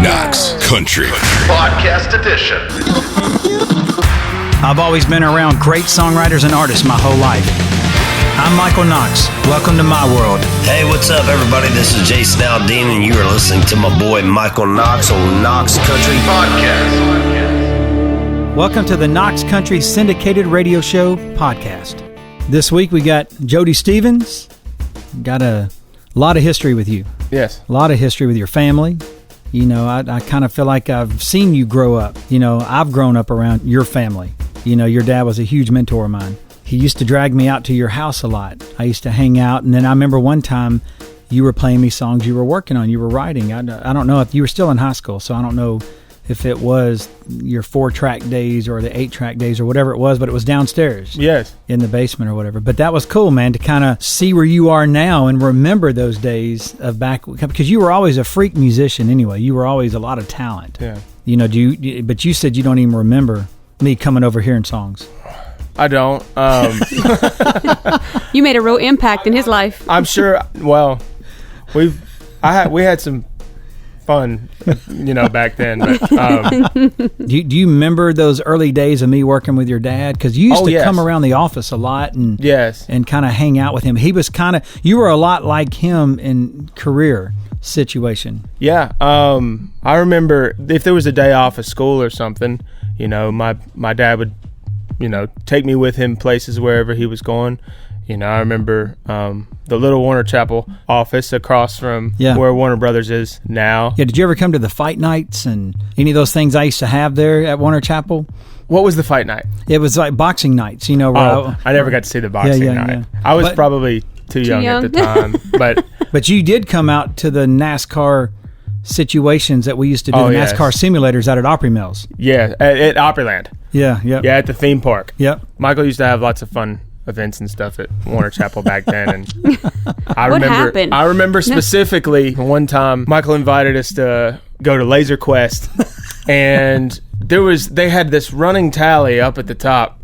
Knox Country Podcast Edition. I've always been around great songwriters and artists my whole life. I'm Michael Knox. Welcome to my world. Hey, what's up, everybody? This is Jason Aldean, and you are listening to my boy Michael Knox on Knox Country Podcast. Welcome to the Knox Country Syndicated Radio Show podcast. This week we got Jody Stevens. Got a lot of history with you. Yes. A lot of history with your family. You know, I kind of feel like I've seen you grow up. You know, I've grown up around your family. You know, your dad was a huge mentor of mine. He used to drag me out to your house a lot. I used to hang out, and then I remember one time you were playing me songs you were working on, you were writing. I don't know if you were still in high school, so I don't know if it was your 4-track days or the 8-track days or whatever it was, but it was downstairs. Yes. In the basement or whatever. But that was cool, man, to kind of see where you are now and remember those days of back, because you were always a freak musician anyway. You were always a lot of talent. Yeah. You know, but you said you don't even remember me coming over hearing songs. I don't. You made a real impact in his life. I'm sure. Well, we had some fun, you know, back then. But, do you remember those early days of me working with your dad? Because you used to come around the office a lot and and kind of hang out with him. He was you were a lot like him in career situation. Yeah. I remember if there was a day off of school or something, you know, my dad would, you know, take me with him places wherever he was going. You know, I remember the little Warner Chapel office across from where Warner Brothers is now. Yeah, did you ever come to the fight nights and any of those things I used to have there at Warner Chapel? What was the fight night? It was like boxing nights, you know. Where I never got to see the boxing night. Yeah. I was probably too young at the time. But you did come out to the NASCAR situations that we used to do, NASCAR simulators out at Opry Mills. Yeah, at Opryland. Yeah. Yeah, at the theme park. Yep. Michael used to have lots of fun events and stuff at Warner Chapel back then, and What happened? I remember specifically one time Michael invited us to go to Laser Quest, and they had this running tally up at the top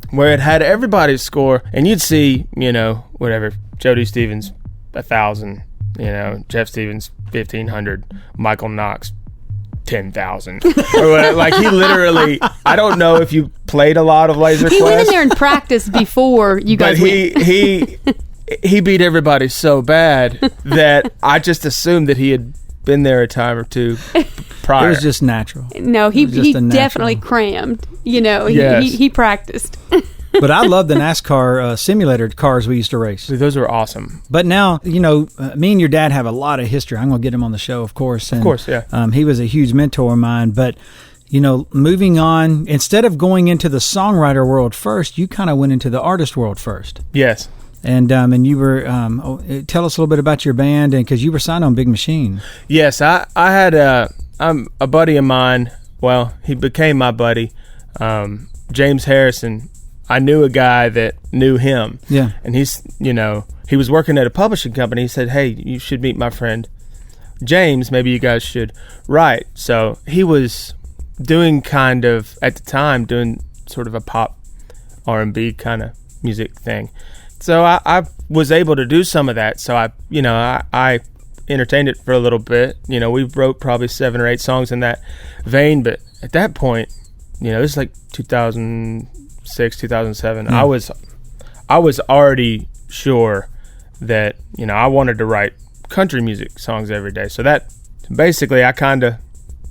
where it had everybody's score, and you'd see, you know, whatever, Jody Stevens 1,000, you know, Jeff Stevens 1,500, Michael Knox 10,000. Like, he literally, I don't know if you played a lot of Laser Quest. He went in there and practiced before you guys went. He beat everybody so bad that I just assumed that he had been there a time or two prior. It was just natural. No, he definitely crammed. You know, he practiced. But I love the NASCAR simulator cars we used to race. Those were awesome. But now, you know, me and your dad have a lot of history. I'm going to get him on the show, of course. And, of course, yeah. He was a huge mentor of mine. But, you know, moving on, instead of going into the songwriter world first, you kind of went into the artist world first. Yes. And you were, tell us a little bit about your band, and because you were signed on Big Machine. Yes, I had a buddy of mine. Well, he became my buddy, James Harrison. I knew a guy that knew him. Yeah. And he's, you know, he was working at a publishing company. He said, hey, you should meet my friend James. Maybe you guys should write. So he was doing at the time, sort of a pop R&B kind of music thing. So I was able to do some of that. So I entertained it for a little bit. You know, we wrote probably 7 or 8 songs in that vein. But at that point, you know, this is like 2006, 2007. I was already sure that, you know, I wanted to write country music songs every day. So that basically I kind of,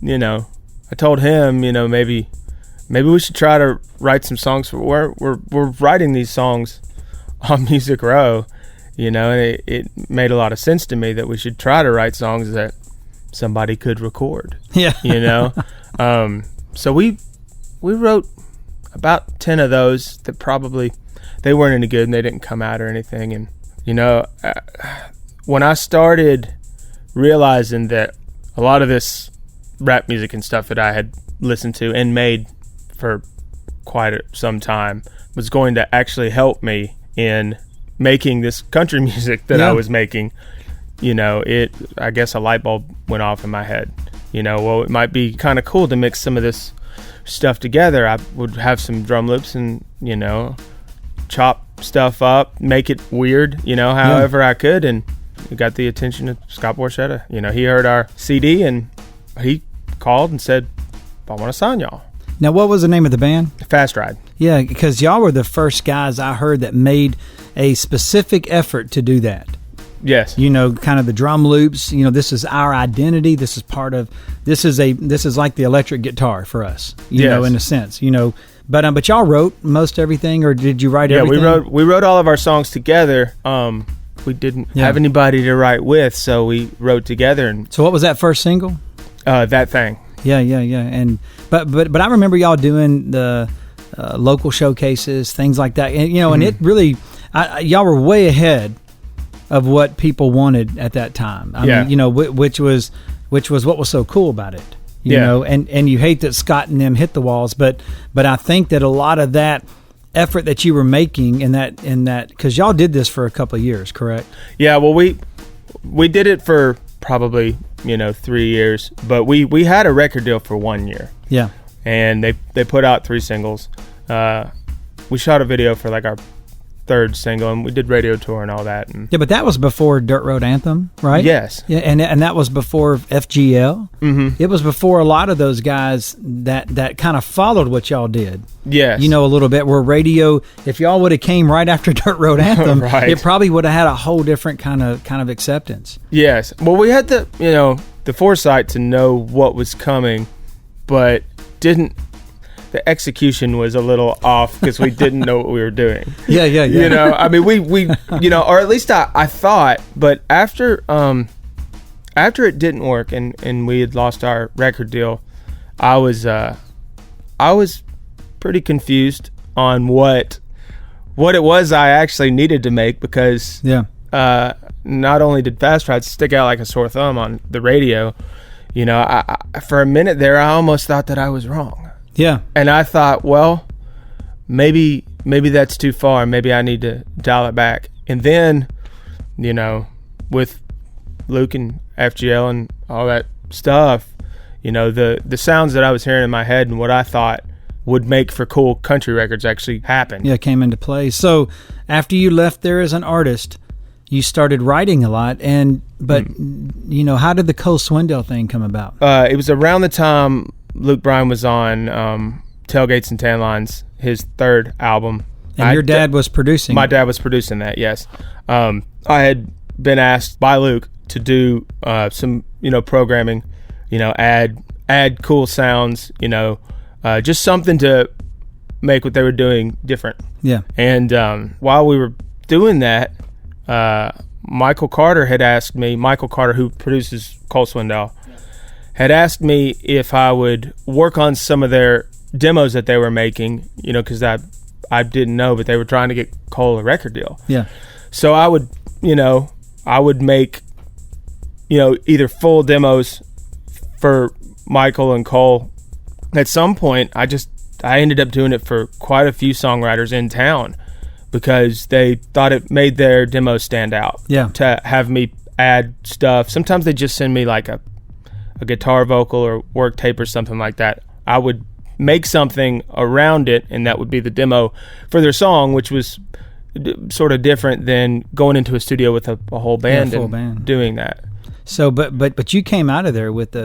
you know, I told him, you know, maybe we should try to write some songs. We're writing these songs on Music Row, you know, and it made a lot of sense to me that we should try to write songs that somebody could record. Yeah. You know? So we wrote about 10 of those that probably, they weren't any good and they didn't come out or anything. And, you know, when I started realizing that a lot of this rap music and stuff that I had listened to and made for quite some time was going to actually help me in making this country music that I was making, you know, I guess a light bulb went off in my head. You know, well, it might be kind of cool to mix some of this stuff together. I would have some drum loops and, you know, chop stuff up, make it weird, you know, however I could. And it got the attention of Scott Borchetta. You know, he heard our CD and he called and said, I want to sign y'all. Now, what was the name of the band? Fast Ride. Yeah, because y'all were the first guys I heard that made a specific effort to do that. Yes. Kind of the drum loops. This is our identity. This is part of. This is like the electric guitar for us. In a sense. But y'all wrote most everything, or did you write everything? Yeah, we wrote all of our songs together. We didn't have anybody to write with, so we wrote together. And so, what was that first single? That Thing. Yeah. And but I remember y'all doing the local showcases, things like that, and and it really, y'all were way ahead of what people wanted at that time. I mean, which was what was so cool about it. You know, and you hate that Scott and them hit the walls, but I think that a lot of that effort that you were making in that because y'all did this for a couple of years, correct? Yeah, well, we did it for probably 3 years, but we had a record deal for 1 year. Yeah, and they put out 3 singles. We shot a video for like our 3rd single, and we did radio tour and all that. And but that was before Dirt Road Anthem, right? Yes. Yeah, and that was before FGL. Mm-hmm. It was before a lot of those guys that kind of followed what y'all did. Yes. A little bit where radio. If y'all would have came right after Dirt Road Anthem, right. It probably would have had a whole different kind of acceptance. Yes. Well, we had the foresight to know what was coming, but didn't. The execution was a little off because we didn't know what we were doing. Yeah. I mean, we or at least I thought, but after it didn't work and we had lost our record deal, I was pretty confused on what it was I actually needed to make, because not only did Fast Ride stick out like a sore thumb on the radio, I for a minute there I almost thought that I was wrong. Yeah. And I thought, well, maybe that's too far. Maybe I need to dial it back. And then, with Luke and FGL and all that stuff, the sounds that I was hearing in my head and what I thought would make for cool country records actually happened. Yeah, came into play. So after you left there as an artist, you started writing a lot. But how did the Cole Swindell thing come about? It was around the time Luke Bryan was on Tailgates and Tan Lines, his 3rd album. And your dad was producing My dad was producing that, yes. I had been asked by Luke to do some, programming, add cool sounds, just something to make what they were doing different. Yeah. And while we were doing that, Michael Carter, who produces Cole Swindell, had asked me if I would work on some of their demos that they were making, because I didn't know, but they were trying to get Cole a record deal. Yeah. So I would make, either full demos for Michael and Cole. At some point, I ended up doing it for quite a few songwriters in town because they thought it made their demos stand out. Yeah. To have me add stuff. Sometimes they just send me like a guitar vocal or work tape or something like that. I would make something around it, and that would be the demo for their song, which was sort of different than going into a studio with a whole band full and band. Doing that. So, but you came out of there with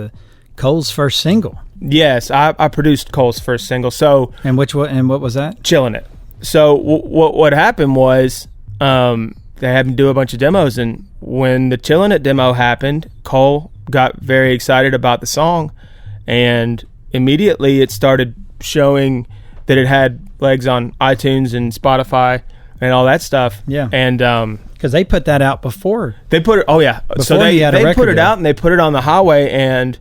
Cole's first single. Yes, I produced Cole's first single. So, and what was that? Chillin' It. So what happened was they had me do a bunch of demos, and when the Chillin' It demo happened, Cole got very excited about the song, and immediately it started showing that it had legs on iTunes and Spotify and all that stuff. Yeah. And because they put that out before they put it. Oh yeah. So they put it out and they put it on the highway, and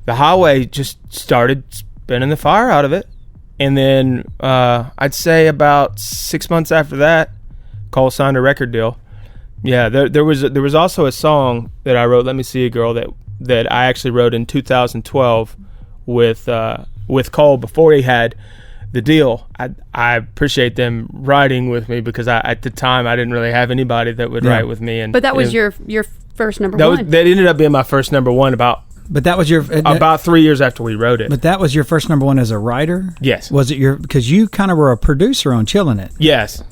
the highway just started spinning the fire out of it. And then I'd say about 6 months after that, Cole signed a record deal. Yeah, there was also a song that I wrote, "Let Me See a Girl," that I actually wrote in 2012 with Cole before he had the deal. I appreciate them writing with me because at the time I didn't really have anybody that would write with me. But that was your first number one. That ended up being my first number one about 3 years after we wrote it. But that was your first number one as a writer? Yes. Was it because you kind of were a producer on Chillin' It? Yes.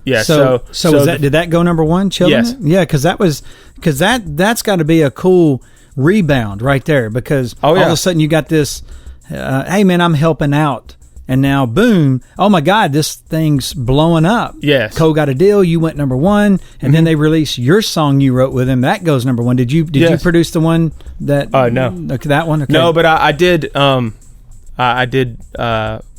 Yes. So did that go number one? Chillin' Yes. It? Yeah, because that's got to be a cool rebound right there, because all of a sudden you got this, hey man, I'm helping out. And now, boom, oh my God, this thing's blowing up. Yes. Cole got a deal, you went number one, and then they release your song you wrote with him. That goes number one. Did you produce the one that... no. Okay, that one? Okay. No, but I did I did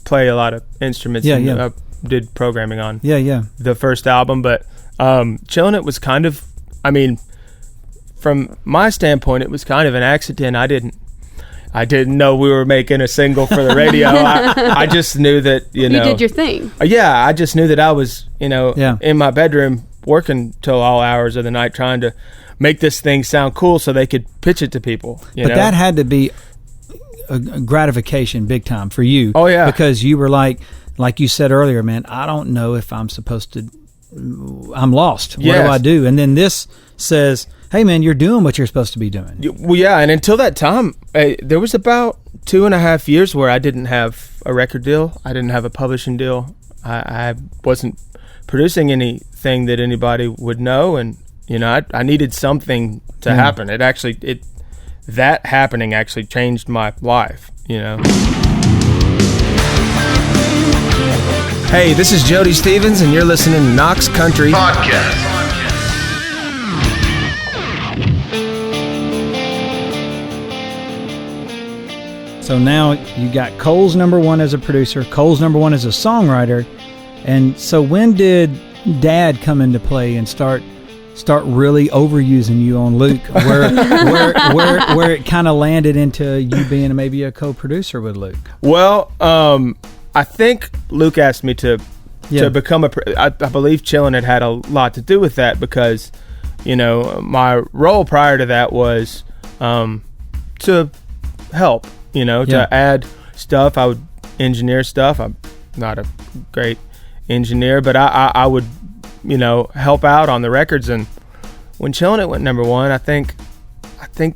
play a lot of instruments. I did programming on the first album. But Chillin' It was kind of... I mean, from my standpoint, it was kind of an accident. I didn't know we were making a single for the radio. I just knew that, you did your thing. I just knew that I was, in my bedroom working till all hours of the night trying to make this thing sound cool so they could pitch it to people. But that had to be a gratification big time for you. Oh, yeah. Because you were like you said earlier, man, I don't know if I'm supposed to... I'm lost. What do I do? And then this says... Hey man, you're doing what you're supposed to be doing. Well, yeah, and until that time, there was about 2.5 years where I didn't have a record deal. I didn't have a publishing deal. I wasn't producing anything that anybody would know, and I needed something to happen. That happening actually changed my life. Hey, this is Jody Stevens, and you're listening to Knox Country Podcast. So now you got Cole's number one as a producer, Cole's number one as a songwriter, and so when did Dad come into play and start really overusing you on Luke, where it kind of landed into you being maybe a co-producer with Luke? Well, I think Luke asked me to become I believe Chillin' had a lot to do with that, because my role prior to that was to help. To add stuff. I would engineer stuff. I'm not a great engineer, but I would, help out on the records. And when Chillin' It went number one, I think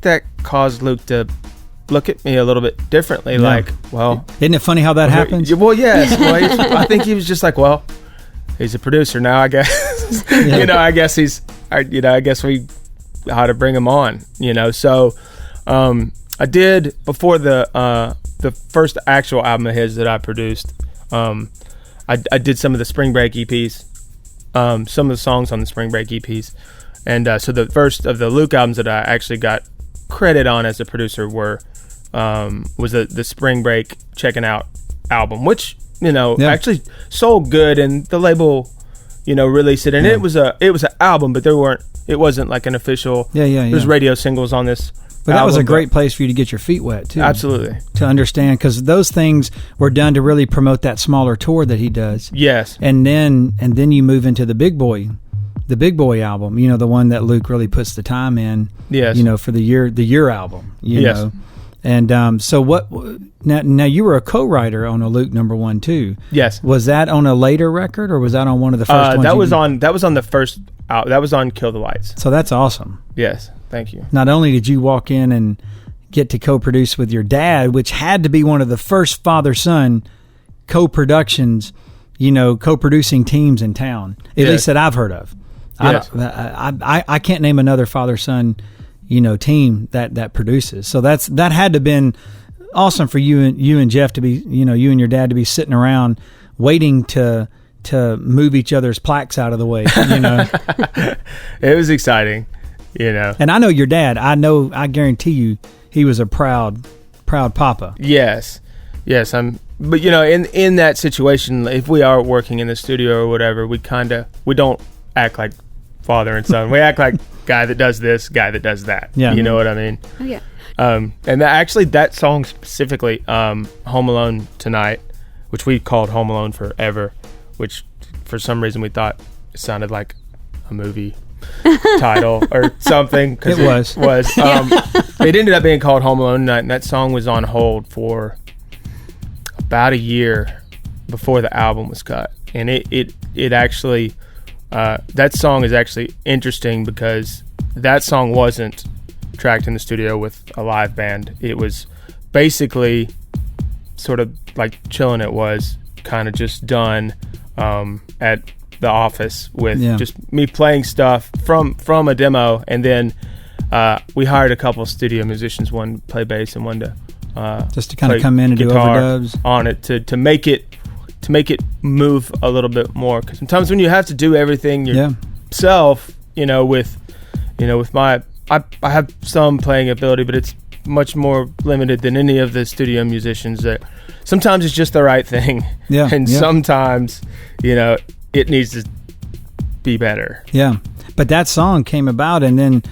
that caused Luke to look at me a little bit differently. Yeah. Like, well, isn't it funny how that happens? Well, yes. Well, I think he was just like, well, he's a producer now, I guess. I guess I guess we ought to bring him on. So. I did, before the first actual album of his that I produced, I did some of the Spring Break EPs, some of the songs on the Spring Break EPs. And so the first of the Luke albums that I actually got credit on as a producer was the Spring Break Checking Out album, which, actually sold good, and the label, released it. And it was an album, but it wasn't like an official, there's radio singles on this. But that was a great place for you to get your feet wet, too. Absolutely. To understand, because those things were done to really promote that smaller tour that he does. Yes. And then you move into the Big Boy album, the one that Luke really puts the time in, yes. For the year album, you know. And so what, now you were a co-writer on a Luke number one, too. Yes. Was that on a later record, or was that on one of the first ones? That was on the first, that was on Kill the Lights. So that's awesome. Yes. Thank you. Not only did you walk in and get to co-produce with your dad, which had to be one of the first father-son co-productions, co-producing teams in town, at least that I've heard of. Yes. I can't name another father-son, team that produces. So that had to have been awesome for you and Jeff to be, you and your dad to be sitting around waiting to move each other's plaques out of the way. It was exciting. And I know your dad. I guarantee you, he was a proud papa. Yes. But in that situation, if we are working in the studio or whatever, we don't act like father and son. We act like guy that does this, guy that does that. Yeah. You know what I mean? Oh yeah. And that song specifically, Home Alone Tonight, which we called Home Alone Forever, which for some reason we thought it sounded like a movie title or something. It was. It ended up being called Home Alone Tonight, and that song was on hold for about a year before the album was cut. And it actually, that song is actually interesting because that song wasn't tracked in the studio with a live band. It was basically sort of like Chillin' It was kind of just done at the office with just me playing stuff from a demo, and then we hired a couple studio musicians, one to play bass and one to just to kind of come in and do overdubs on it to make it move a little bit more. Because sometimes when you have to do everything yourself, with my I have some playing ability, but it's much more limited than any of the studio musicians. That sometimes it's just the right thing, and sometimes it needs to be better. Yeah, but that song came about, and then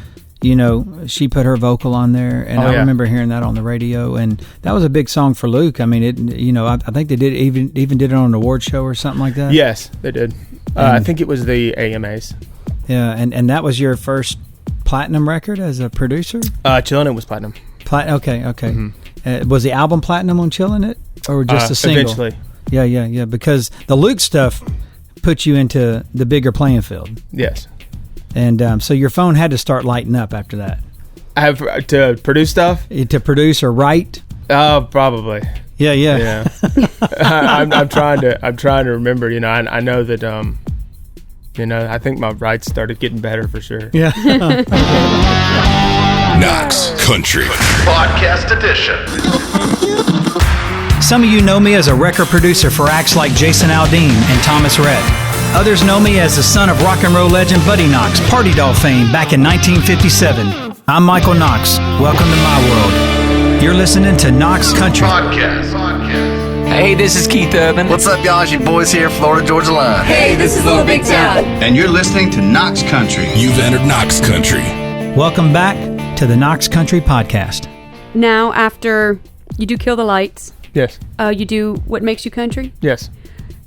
she put her vocal on there, and I remember hearing that on the radio, and that was a big song for Luke. I mean, it I think they did even did it on an award show or something like that. Yes, they did. I think it was the AMAs. Yeah, and that was your first platinum record as a producer? Chillin' It was platinum. Okay. Mm-hmm. Was the album platinum on Chillin' It, or just a single? Eventually. Yeah. Because the Luke stuff put you into the bigger playing field. Yes. And so your phone had to start lighting up after that. I have to produce stuff? To produce or write? Probably. Yeah. I'm trying to remember. I know that. I think my rights started getting better for sure. Yeah. Knox Country Podcast Edition. Some of you know me as a record producer for acts like Jason Aldean and Thomas Rhett. Others know me as the son of rock and roll legend Buddy Knox, Party Doll fame back in 1957. I'm Michael Knox. Welcome to my world. You're listening to Knox Country Podcast. Hey, this is Keith Urban. What's up, y'all? It's your boys here, Florida Georgia Line. Hey, this is Little Big Town. And you're listening to Knox Country. You've entered Knox Country. Welcome back to the Knox Country Podcast. Now, after you do Kill the Lights, yes, you do What Makes You Country? Yes.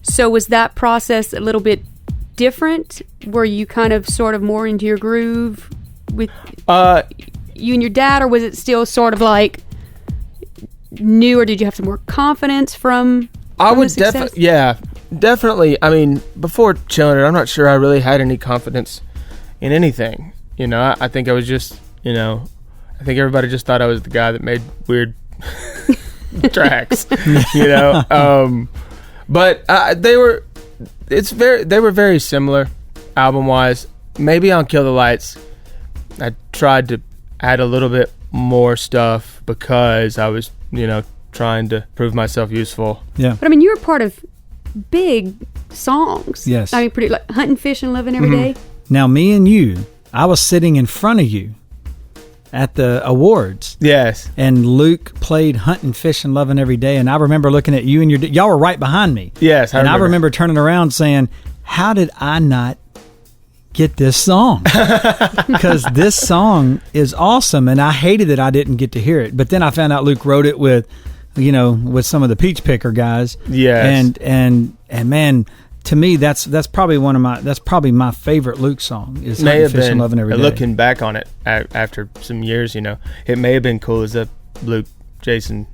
So was that process a little bit different? Were you kind of sort of more into your groove with you and your dad, or was it still sort of like new, or did you have some more confidence from I would definitely. I mean, before Chillin' It, I'm not sure I really had any confidence in anything. I think I was just, I think everybody just thought I was the guy that made weird tracks, but they were very similar album wise. Maybe on Kill the Lights, I tried to add a little bit more stuff because I was, trying to prove myself useful. Yeah. But I mean, you were part of big songs. Yes. I mean, pretty like Hunting, Fishing, Living Every Day. Now, me and you, I was sitting in front of you at the awards. Yes. And Luke played Hunting, Fishing, Loving Every Day, and I remember looking at you and y'all were right behind me. Yes, I remember turning around saying, how did I not get this song? Because this song is awesome, and I hated that I didn't get to hear it. But then I found out Luke wrote it with some of the Peach Picker guys. Yes. And man, to me that's probably my favorite Luke song is Hunting, Fishing, Loving Every Day. Looking back on it after some years, it may have been cool as a Luke Jason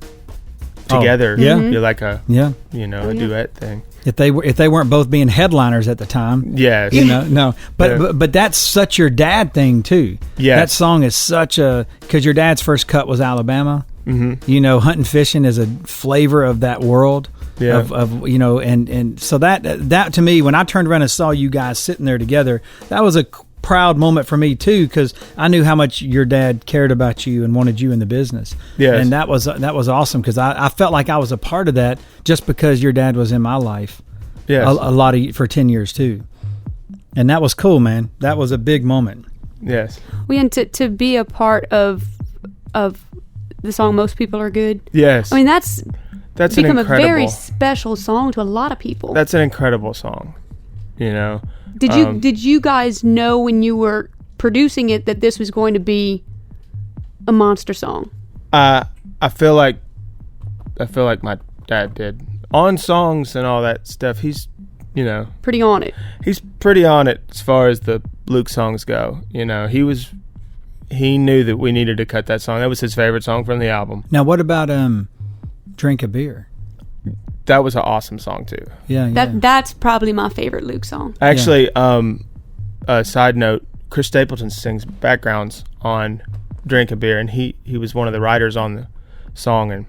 together. You're like a a duet thing. If they weren't both being headliners at the time. Yes. No. But that's such your dad thing too. Yeah. That song is because your dad's first cut was Alabama. Mm-hmm. Hunting, Fishing is a flavor of that world. Yeah. And so that to me, when I turned around and saw you guys sitting there together, that was a proud moment for me too, because I knew how much your dad cared about you and wanted you in the business. Yes. And that was awesome, because I felt like I was a part of that just because your dad was in my life. Yes. A lot for 10 years too. And that was cool, man. That was a big moment. Yes. And to be a part of the song Most People Are Good. Yes. I mean, that's become a very special song to a lot of people. That's an incredible song. Did you guys know when you were producing it that this was going to be a monster song? I feel like my dad did. On songs and all that stuff, he's pretty on it. He's pretty on it as far as the Luke songs go. He knew that we needed to cut that song. That was his favorite song from the album. Now, what about Drink a Beer? That was an awesome song too. Yeah. That's probably my favorite Luke song. Actually, a side note, Chris Stapleton sings backgrounds on Drink a Beer, and he was one of the writers on the song, and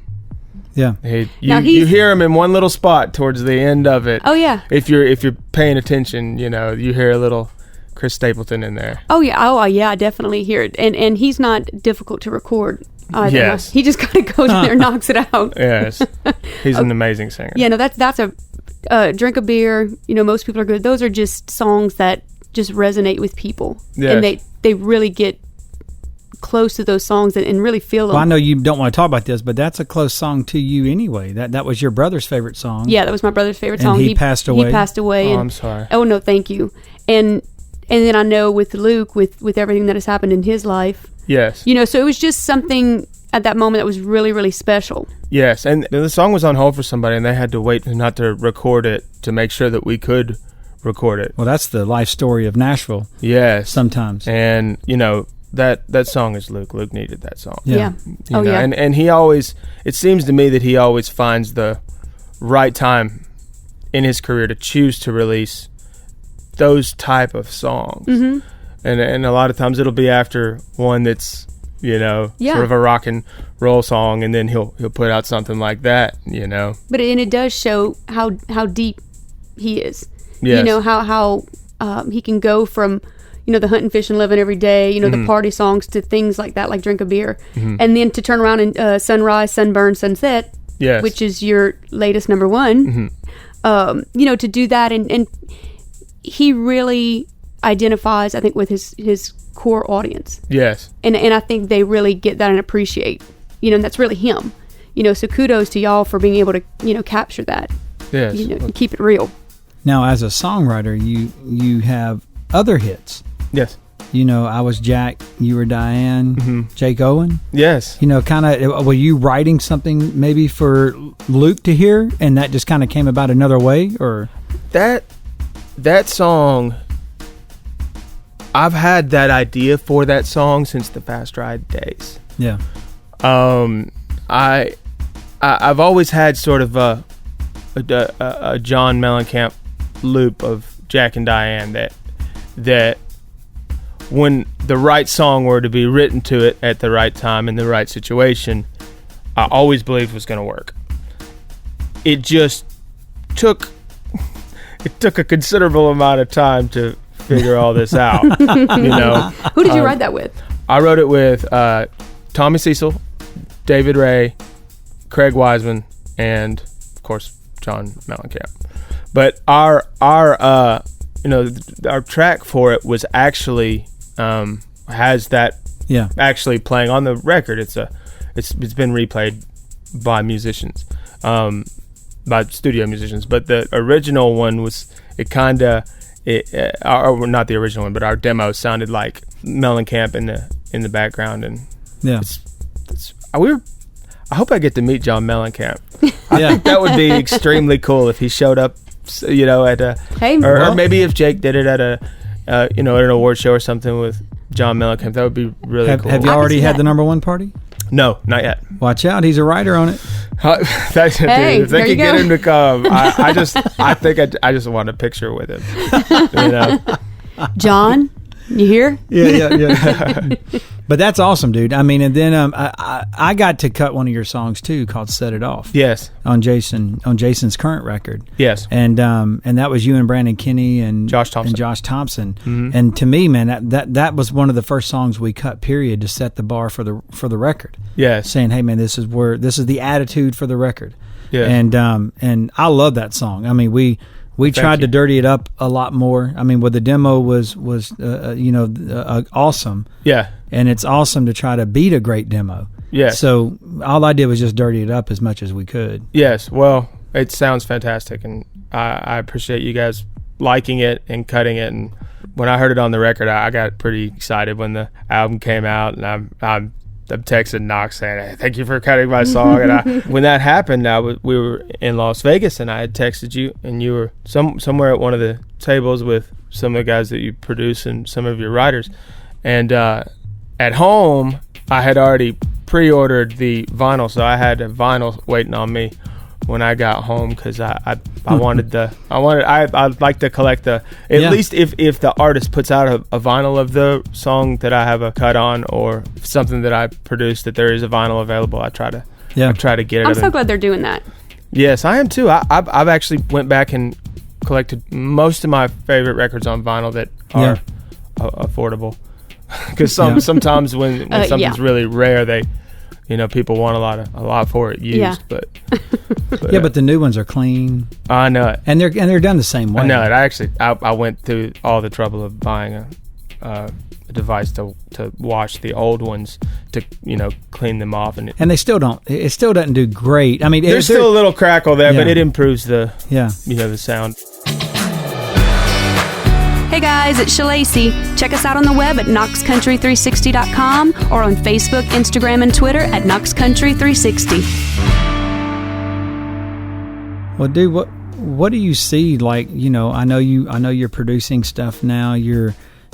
you hear him in one little spot towards the end of it. Oh yeah. If you're paying attention, you hear a little Chris Stapleton in there. Oh yeah, I definitely hear it. And he's not difficult to record either. Yes. He just kind of goes in there and knocks it out. Yes. He's an amazing singer. Yeah, no, that's a Drink a Beer, Most People Are Good. Those are just songs that just resonate with people. Yes. And they really get close to those songs and really feel them. Well, I know you don't want to talk about this, but that's a close song to you anyway. That was your brother's favorite song. Yeah, that was my brother's favorite And song. he passed away? He passed away. Oh, I'm sorry. Oh, no, thank you. And then I know with Luke, with everything that has happened in his life, Yes. so it was just something at that moment that was really, really special. Yes, and the song was on hold for somebody, and they had to wait not to record it to make sure that we could record it. Well, that's the life story of Nashville. Yes. Sometimes. And, that song is Luke. Luke needed that song. Yeah. You know, Yeah. And he always, it seems to me that he always finds the right time in his career to choose to release those type of songs. Mm-hmm. And a lot of times it'll be after one that's, Yeah. sort of a rock and roll song, and then he'll put out something like that, But it does show how deep he is. Yes. How he can go from the hunt and fish and living every day, the party songs to things like that, like Drink a Beer, and then to turn around and Sunrise, Sunburn, Sunset, Yes. which is your latest number one. To do that, and he really identifies, I think, with his core audience. Yes. And I think they really get that and appreciate, and that's really him. So kudos to y'all for being able to, capture that. Yes. Keep it real. Now, as a songwriter, you have other hits. Yes. I Was Jack, You Were Diane, Jake Owen. Yes. Kind of, were you writing something maybe for Luke to hear, and that just kind of came about another way, or? That song, I've had that idea for that song since the Fast Ride days. Yeah. I've always had sort of a John Mellencamp loop of Jack and Diane that when the right song were to be written to it at the right time in the right situation, I always believed was going to work. It just took a considerable amount of time to figure all this out. Who did you write that with? I wrote it with Tommy Cecil, David Ray, Craig Wiseman, and of course John Mellencamp. But our track for it was actually has that actually playing on the record. It's been replayed by musicians, by studio musicians. But the original one was or not the original one, but our demo sounded like Mellencamp in the background, and I hope I get to meet John Mellencamp. I think that would be extremely cool if he showed up, at a or maybe if Jake did it at at an award show or something with John Mellencamp. That would be really cool. Have you already had the number one party? No, not yet. Watch out, he's a writer on it. Hey, if they could get him to come, I just want a picture with him. John, you here? Yeah. But that's awesome, dude. I mean, and then I got to cut one of your songs too, called "Set It Off." Yes. On Jason's current record. Yes. And that was you and Brandon Kinney and Josh Thompson. Mm-hmm. And to me, man, that was one of the first songs we cut. Period, to set the bar for the record. Yes. Saying, hey, man, this is the attitude for the record. Yeah. And I love that song. I mean, we tried to dirty it up a lot more. I mean, the demo was awesome. Yeah. And it's awesome to try to beat a great demo. Yeah. So all I did was just dirty it up as much as we could. Yes. Well, it sounds fantastic, and I appreciate you guys liking it and cutting it. And when I heard it on the record, I got pretty excited when the album came out, and I'm texting Knox saying, hey, thank you for cutting my song. And when that happened, we were in Las Vegas, and I had texted you, and you were somewhere at one of the tables with some of the guys that you produce and some of your writers. And at home, I had already pre-ordered the vinyl, so I had a vinyl waiting on me when I got home, because I'd like to collect at least if the artist puts out a vinyl of the song that I have a cut on, or something that I produced that there is a vinyl available, I try to get it. I'm so glad they're doing that. Yes, I am too. I've actually went back and collected most of my favorite records on vinyl that are affordable. Because sometimes when something's really rare, they, people want a lot for it used. But but the new ones are clean. I know it, and they're done the same way. I know it. I went through all the trouble of buying a device to wash the old ones to clean them off, and they still don't. It still doesn't do great. I mean, there's still a little crackle there, but it improves the the sound. Hey guys, it's Shalacy. Check us out on the web at knoxcountry360.com or on Facebook, Instagram, and Twitter at knoxcountry360. Well, dude, what do you see? Like, I know you're producing stuff now. You're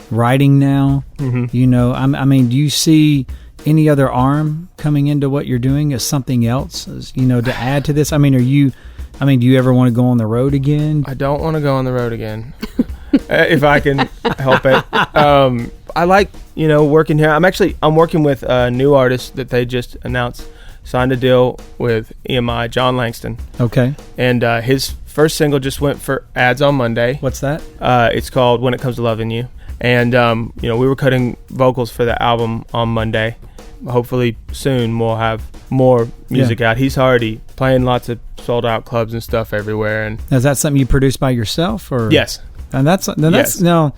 writing now. Mm-hmm. I mean, do you see any other arm coming into what you're doing as something else? To add to this. I mean, do you ever want to go on the road again? I don't want to go on the road again. If I can help it. I like, working here. I'm working with a new artist that they just announced, signed a deal with EMI, Jon Langston. Okay. And his first single just went for ads on Monday. What's that? It's called When It Comes to Loving You. And, we were cutting vocals for the album on Monday. Hopefully soon we'll have more music out. He's already playing lots of sold out clubs and stuff everywhere. And is that something you produced by yourself, or? Yes. And that's the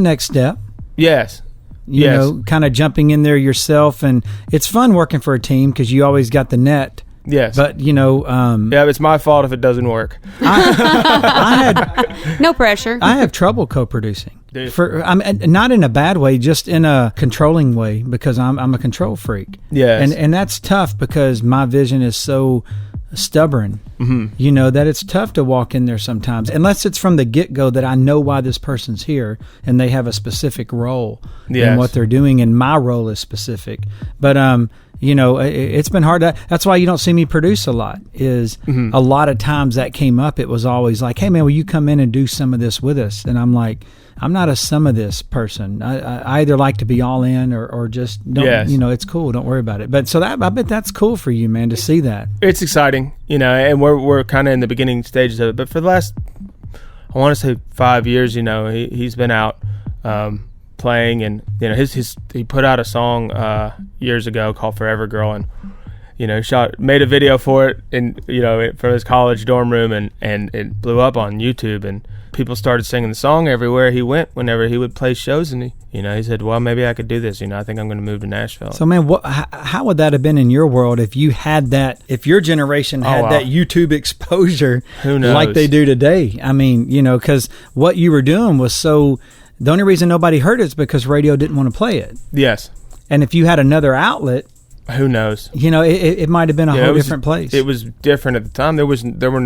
next step. Yes. You know, kind of jumping in there yourself, and it's fun working for a team because you always got the net. Yes. But it's my fault if it doesn't work. I had no pressure. I have trouble co-producing. Not in a bad way, just in a controlling way, because I'm a control freak. Yes. And that's tough because my vision is so stubborn, that it's tough to walk in there sometimes, unless it's from the get-go that I know why this person's here and they have a specific role in what they're doing, and my role is specific. But it's been hard. That's why you don't see me produce a lot. A lot of times that came up, it was always like, hey man, will you come in and do some of this with us? And I'm like, I'm not a some of this person. I either like to be all in or just don't. It's cool. Don't worry about it. But so I bet that's cool for you, man, to see that. It's exciting, and we're kind of in the beginning stages of it. But for the last, I want to say 5 years, he's been out playing, and he put out a song years ago called Forever Girl, and made a video for it from his college dorm room, and it blew up on YouTube, and people started singing the song everywhere he went whenever he would play shows, and he said, well, maybe I could do this. I think I'm going to move to Nashville. So man, how would that have been in your world if you had that, if your generation had that YouTube exposure? Who knows? Like they do today? I mean, because what you were doing was so, the only reason nobody heard it is because radio didn't want to play it. Yes. And if you had another outlet, who knows? It might have been a whole different place. It was different at the time. There were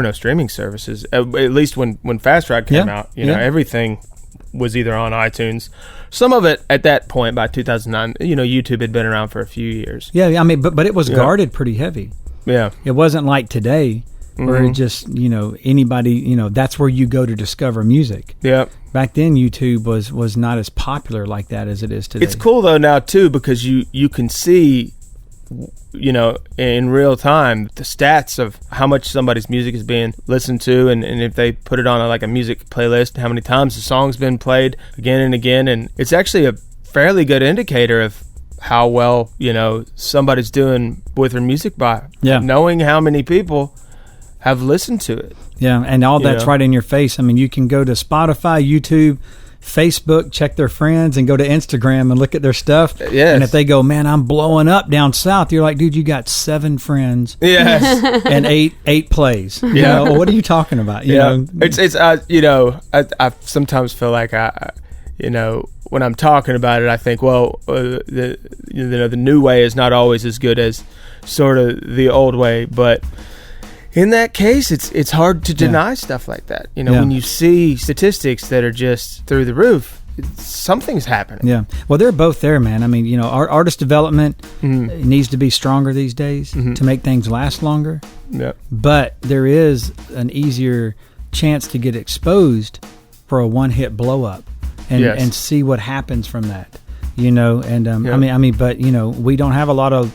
no streaming services. At least when Fast Ride came out, everything was either on iTunes. Some of it at that point by 2009, YouTube had been around for a few years. Yeah, I mean, but it was guarded pretty heavy. Yeah, it wasn't like today where it just anybody that's where you go to discover music. Yeah. Back then, YouTube was not as popular like that as it is today. It's cool though now too, because you can see, in real time, the stats of how much somebody's music is being listened to, and if they put it on a music playlist, how many times the song's been played again and again, and it's actually a fairly good indicator of how well somebody's doing with their music by knowing how many people have listened to it. Yeah, and all that's right in your face. I mean, you can go to Spotify, YouTube, Facebook, check their friends, and go to Instagram and look at their stuff. Yes. And if they go, man, I'm blowing up down south, you're like, dude, you got 7 friends. Yes. And eight plays. Yeah. What are you talking about? You know? It's I sometimes feel like when I'm talking about it, I think, well, the new way is not always as good as sort of the old way, but in that case, it's hard to deny stuff like that. When you see statistics that are just through the roof, something's happening. Yeah. Well, they're both there, man. I mean, artist development needs to be stronger these days to make things last longer. Yeah. But there is an easier chance to get exposed for a one-hit blow-up and see what happens from that. I mean, but we don't have a lot of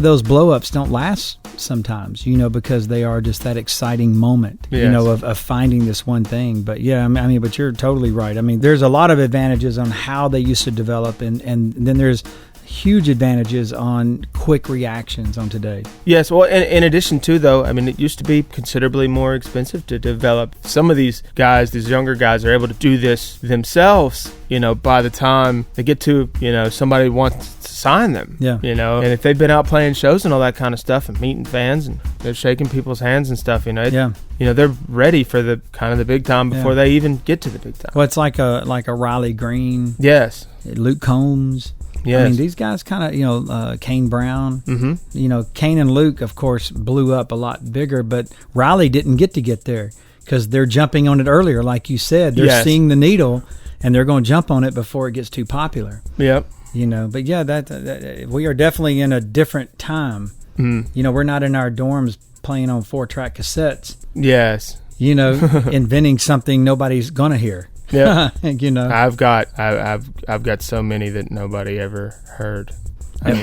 those blow-ups don't last sometimes, because they are just that exciting moment, of finding this one thing. But yeah, but you're totally right. There's a lot of advantages on how they used to develop, and then there's huge advantages on quick reactions on today. Yes, well, in addition to, though, it used to be considerably more expensive to develop. Some of these guys, these younger guys, are able to do this themselves, by the time they get to, somebody wants to sign them. Yeah. And if they've been out playing shows and all that kind of stuff and meeting fans and they're shaking people's hands and stuff, they're ready for the kind of the big time before they even get to the big time. Well, it's like a Riley Green. Yes. Luke Combs. Yes. These guys kind of, Kane Brown. Mm-hmm. Kane and Luke, of course, blew up a lot bigger, but Riley didn't get there because they're jumping on it earlier, like you said. They're seeing the needle, and they're going to jump on it before it gets too popular. Yep. But yeah, that we are definitely in a different time. We're not in our dorms playing on 4-track cassettes. Yes. Inventing something nobody's gonna hear. Yeah. I've got so many that nobody ever heard.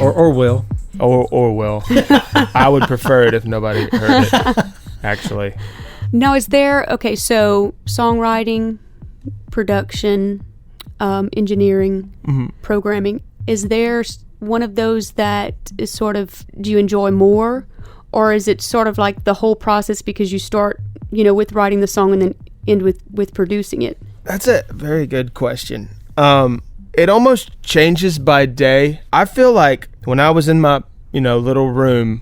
Or will. Or will. I would prefer it if nobody heard it, actually. Now, is there, so songwriting, production, engineering, programming, is there one of those that is sort of, do you enjoy more? Or is it sort of like the whole process because you start, with writing the song and then end with producing it? That's a very good question. It almost changes by day. I feel like when I was in my, little room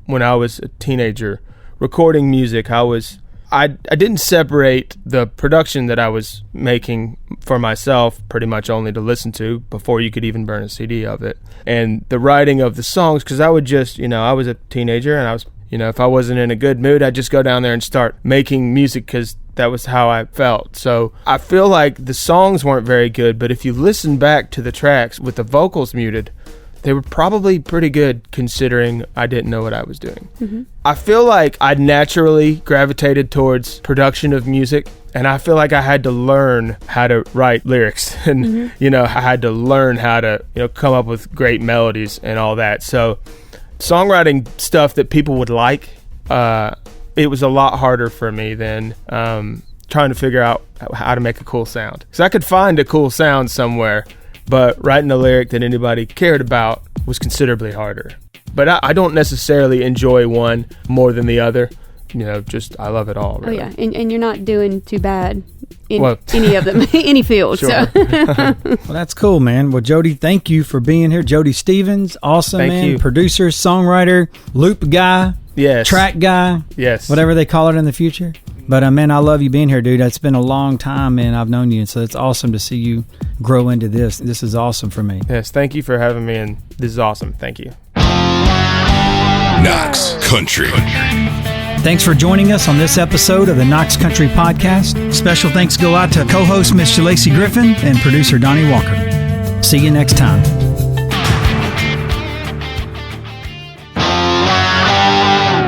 when I was a teenager recording music, I didn't separate the production that I was making for myself pretty much only to listen to before you could even burn a CD of it, and the writing of the songs, because I would just, I was a teenager and I was, if I wasn't in a good mood, I'd just go down there and start making music because that was how I felt. So I feel like the songs weren't very good, but if you listen back to the tracks with the vocals muted, they were probably pretty good considering I didn't know what I was doing. Mm-hmm. I feel like I naturally gravitated towards production of music, and I feel like I had to learn how to write lyrics and, I had to learn how to, come up with great melodies and all that. So songwriting stuff that people would like, it was a lot harder for me than trying to figure out how to make a cool sound. Because I could find a cool sound somewhere, but writing a lyric that anybody cared about was considerably harder. But I don't necessarily enjoy one more than the other. I love it all, really. Oh, yeah, and you're not doing too bad in any of them, any field. Sure. So. Well, that's cool, man. Well, Jody, thank you for being here. Jody Stevens, awesome, thank man. You. Producer, songwriter, loop guy, track guy, whatever they call it in the future. But, man, I love you being here, dude. It's been a long time, man. I've known you, and so it's awesome to see you grow into this. This is awesome for me. Yes, thank you for having me, and this is awesome. Thank you. Knox Country. Thanks for joining us on this episode of the Knox Country Podcast. Special thanks go out to co-host Miss Lacey Griffin and producer Donnie Walker. See you next time.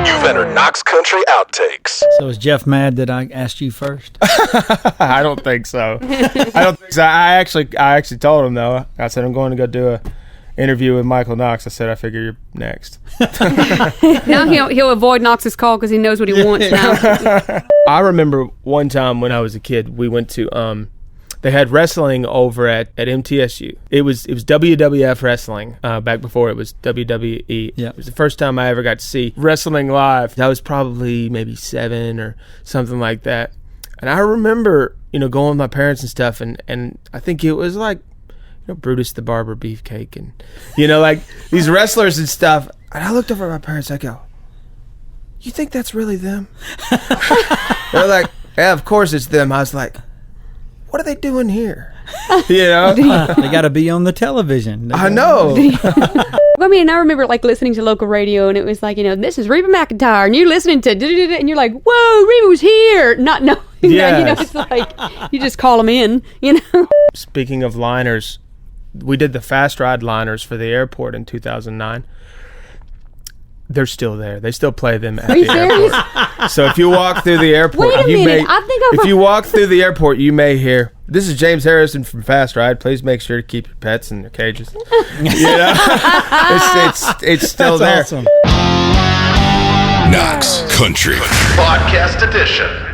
You've entered Knox Country Outtakes. So is Jeff mad that I asked you first? I don't think so. I actually told him, though. I said I'm going to go do a interview with Michael Knox. I said, I figure you're next. Now he'll avoid Knox's call because he knows what he wants now. I remember one time when I was a kid, we went to they had wrestling over at MTSU. It was WWF wrestling back before it was WWE. Yeah. It was the first time I ever got to see wrestling live. I was probably maybe 7 or something like that. And I remember, going with my parents and stuff, and I think it was like Brutus the Barber Beefcake and like these wrestlers and stuff, and I looked over at my parents. I go, you think that's really them? They're like, yeah, of course it's them. I was like, what are they doing here? They got to be on the television. I know. I remember listening to local radio, and it was like, this is Reba McEntire, and you're listening to and you're like, whoa, Reba was here, not knowing that, it's like you just call them in, Speaking of liners, we did the fast ride liners for the airport in 2009. They're still there. They still play them at the airport. So if you walk through the airport, if you walk through the airport, you may hear, "This is James Harrison from Fast Ride. Please make sure to keep your pets in their cages." It's still That's there. awesome. Knox Country Podcast Edition.